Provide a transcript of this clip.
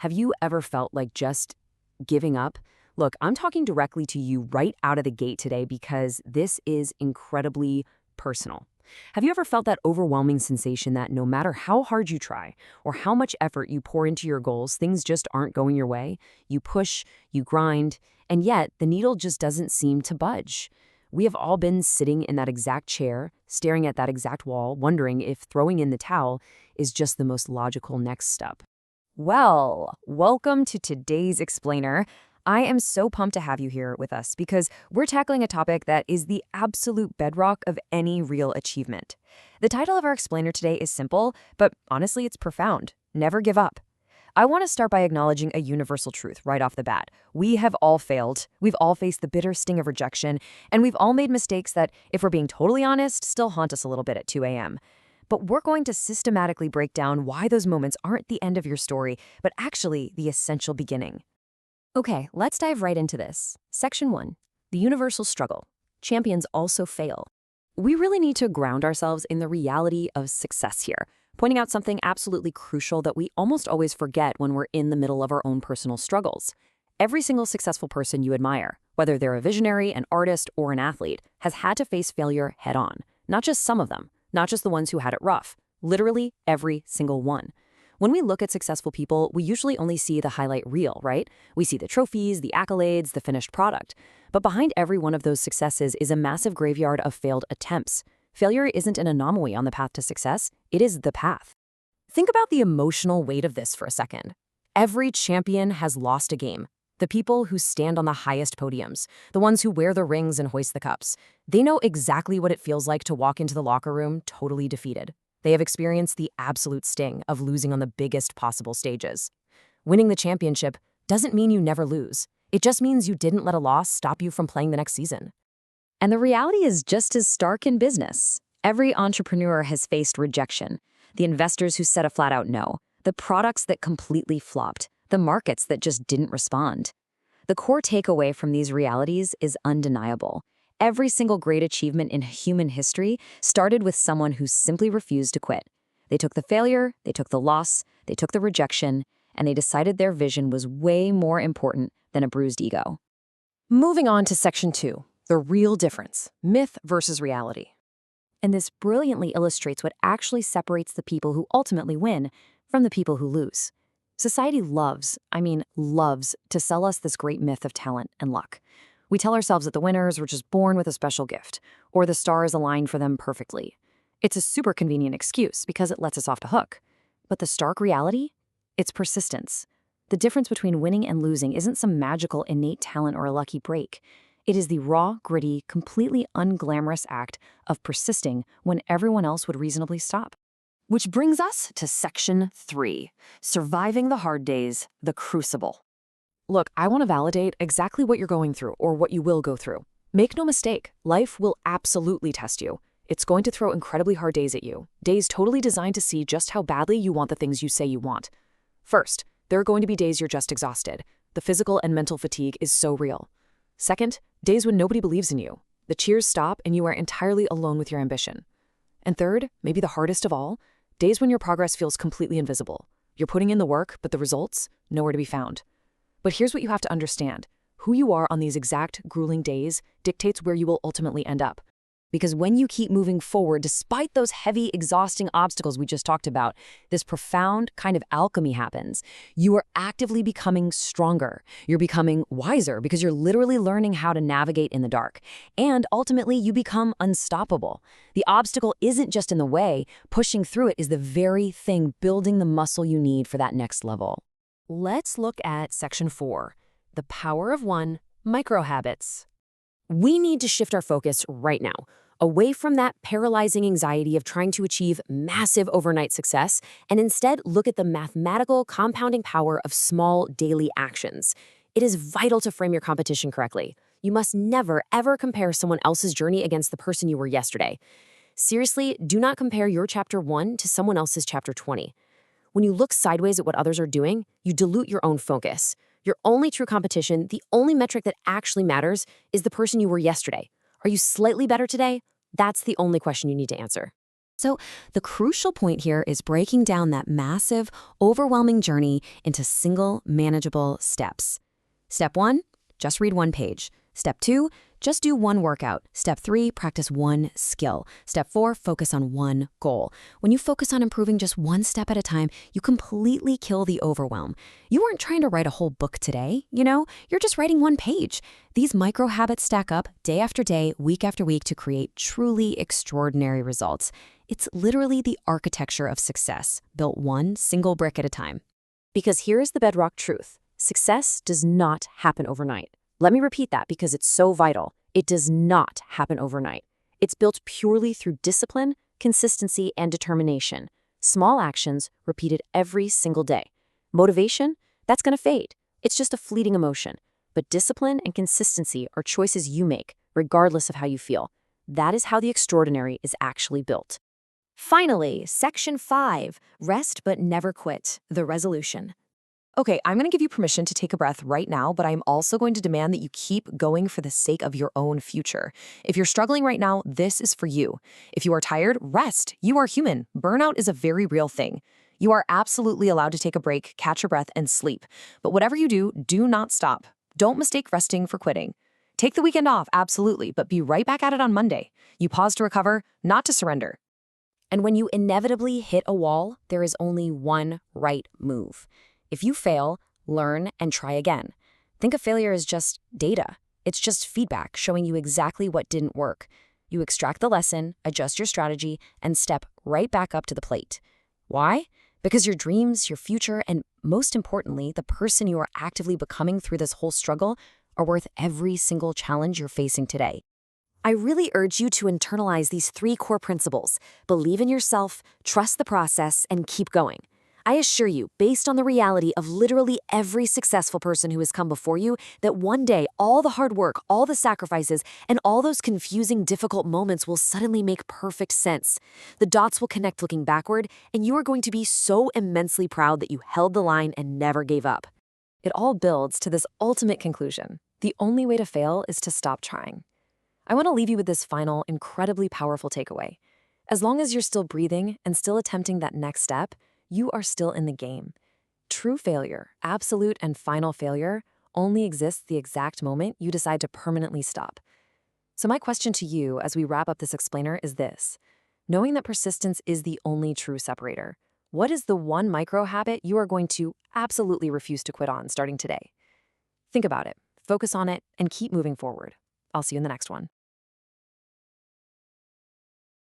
Have you ever felt like just giving up? Look, I'm talking directly to you right out of the gate today because this is incredibly personal. Have you ever felt that overwhelming sensation that no matter how hard you try or how much effort you pour into your goals, things just aren't going your way? You push, you grind, and yet the needle just doesn't seem to budge. We have all been sitting in that exact chair, staring at that exact wall, wondering if throwing in the towel is just the most logical next step. Well, welcome to today's explainer. I am so pumped to have you here with us because we're tackling a topic that is the absolute bedrock of any real achievement. The title of our explainer today is simple, but honestly, it's profound. Never give up. I want to start by acknowledging a universal truth right off the bat. We have all failed. We've all faced the bitter sting of rejection, and we've all made mistakes that, if we're being totally honest, still haunt us a little bit at 2 a.m. But we're going to systematically break down why those moments aren't the end of your story, but actually the essential beginning. Okay, let's dive right into this. Section 1. The universal struggle. Champions also fail. We really need to ground ourselves in the reality of success here, pointing out something absolutely crucial that we almost always forget when we're in the middle of our own personal struggles. Every single successful person you admire, whether they're a visionary, an artist, or an athlete, has had to face failure head-on. Not just some of them, not just the ones who had it rough, literally every single one. When we look at successful people, we usually only see the highlight reel, right? We see the trophies, the accolades, the finished product. But behind every one of those successes is a massive graveyard of failed attempts. Failure isn't an anomaly on the path to success, it is the path. Think about the emotional weight of this for a second. Every champion has lost a game. The people who stand on the highest podiums, the ones who wear the rings and hoist the cups, they know exactly what it feels like to walk into the locker room totally defeated. They have experienced the absolute sting of losing on the biggest possible stages. Winning the championship doesn't mean you never lose. It just means you didn't let a loss stop you from playing the next season. And the reality is just as stark in business. Every entrepreneur has faced rejection. The investors who said a flat-out no, the products that completely flopped, the markets that just didn't respond. The core takeaway from these realities is undeniable. Every single great achievement in human history started with someone who simply refused to quit. They took the failure, they took the loss, they took the rejection, and they decided their vision was way more important than a bruised ego. Moving on to Section 2, the real difference, myth versus reality. And this brilliantly illustrates what actually separates the people who ultimately win from the people who lose. Society loves to sell us this great myth of talent and luck. We tell ourselves that the winners were just born with a special gift, or the stars aligned for them perfectly. It's a super convenient excuse because it lets us off the hook. But the stark reality? It's persistence. The difference between winning and losing isn't some magical innate talent or a lucky break. It is the raw, gritty, completely unglamorous act of persisting when everyone else would reasonably stop. Which brings us to Section 3, surviving the hard days, the crucible. Look, I want to validate exactly what you're going through or what you will go through. Make no mistake, life will absolutely test you. It's going to throw incredibly hard days at you, days totally designed to see just how badly you want the things you say you want. First, there are going to be days you're just exhausted. The physical and mental fatigue is so real. Second, days when nobody believes in you. The cheers stop and you are entirely alone with your ambition. And third, maybe the hardest of all, days when your progress feels completely invisible. You're putting in the work, but the results, nowhere to be found. But here's what you have to understand. Who you are on these exact grueling days dictates where you will ultimately end up. Because when you keep moving forward, despite those heavy, exhausting obstacles we just talked about, this profound kind of alchemy happens. You are actively becoming stronger. You're becoming wiser because you're literally learning how to navigate in the dark. And ultimately, you become unstoppable. The obstacle isn't just in the way. Pushing through it is the very thing building the muscle you need for that next level. Let's look at Section 4, the power of one, micro habits. We need to shift our focus right now, away from that paralyzing anxiety of trying to achieve massive overnight success, and instead look at the mathematical compounding power of small daily actions. It is vital to frame your competition correctly. You must never, ever compare someone else's journey against the person you were yesterday. Seriously, do not compare your Chapter 1 to someone else's Chapter 20. When you look sideways at what others are doing, you dilute your own focus. Your only true competition, the only metric that actually matters, is the person you were yesterday. Are you slightly better today? That's the only question you need to answer. So, the crucial point here is breaking down that massive, overwhelming journey into single, manageable steps. Step 1, just read one page. Step 2, just do one workout. Step 3, practice one skill. Step 4, focus on one goal. When you focus on improving just one step at a time, you completely kill the overwhelm. You aren't trying to write a whole book today, you're just writing one page. These micro habits stack up day after day, week after week to create truly extraordinary results. It's literally the architecture of success, built one single brick at a time. Because here's the bedrock truth. Success does not happen overnight. Let me repeat that because it's so vital. It does not happen overnight. It's built purely through discipline, consistency, and determination. Small actions repeated every single day. Motivation? That's going to fade. It's just a fleeting emotion. But discipline and consistency are choices you make, regardless of how you feel. That is how the extraordinary is actually built. Finally, Section 5, Rest but Never Quit, the resolution. Okay, I'm going to give you permission to take a breath right now, but I'm also going to demand that you keep going for the sake of your own future. If you're struggling right now, this is for you. If you are tired, rest. You are human. Burnout is a very real thing. You are absolutely allowed to take a break, catch your breath, and sleep. But whatever you do, do not stop. Don't mistake resting for quitting. Take the weekend off, absolutely, but be right back at it on Monday. You pause to recover, not to surrender. And when you inevitably hit a wall, there is only one right move. If you fail, learn and try again. Think of failure as just data. It's just feedback showing you exactly what didn't work. You extract the lesson, adjust your strategy, and step right back up to the plate. Why? Because your dreams, your future, and most importantly, the person you are actively becoming through this whole struggle are worth every single challenge you're facing today. I really urge you to internalize these 3 core principles. Believe in yourself, trust the process, and keep going. I assure you, based on the reality of literally every successful person who has come before you, that one day all the hard work, all the sacrifices, and all those confusing, difficult moments will suddenly make perfect sense. The dots will connect looking backward, and you are going to be so immensely proud that you held the line and never gave up. It all builds to this ultimate conclusion. The only way to fail is to stop trying. I want to leave you with this final, incredibly powerful takeaway. As long as you're still breathing and still attempting that next step, you are still in the game. True failure, absolute and final failure, only exists the exact moment you decide to permanently stop. So my question to you as we wrap up this explainer is this. Knowing that persistence is the only true separator, what is the one micro habit you are going to absolutely refuse to quit on starting today? Think about it, focus on it, and keep moving forward. I'll see you in the next one.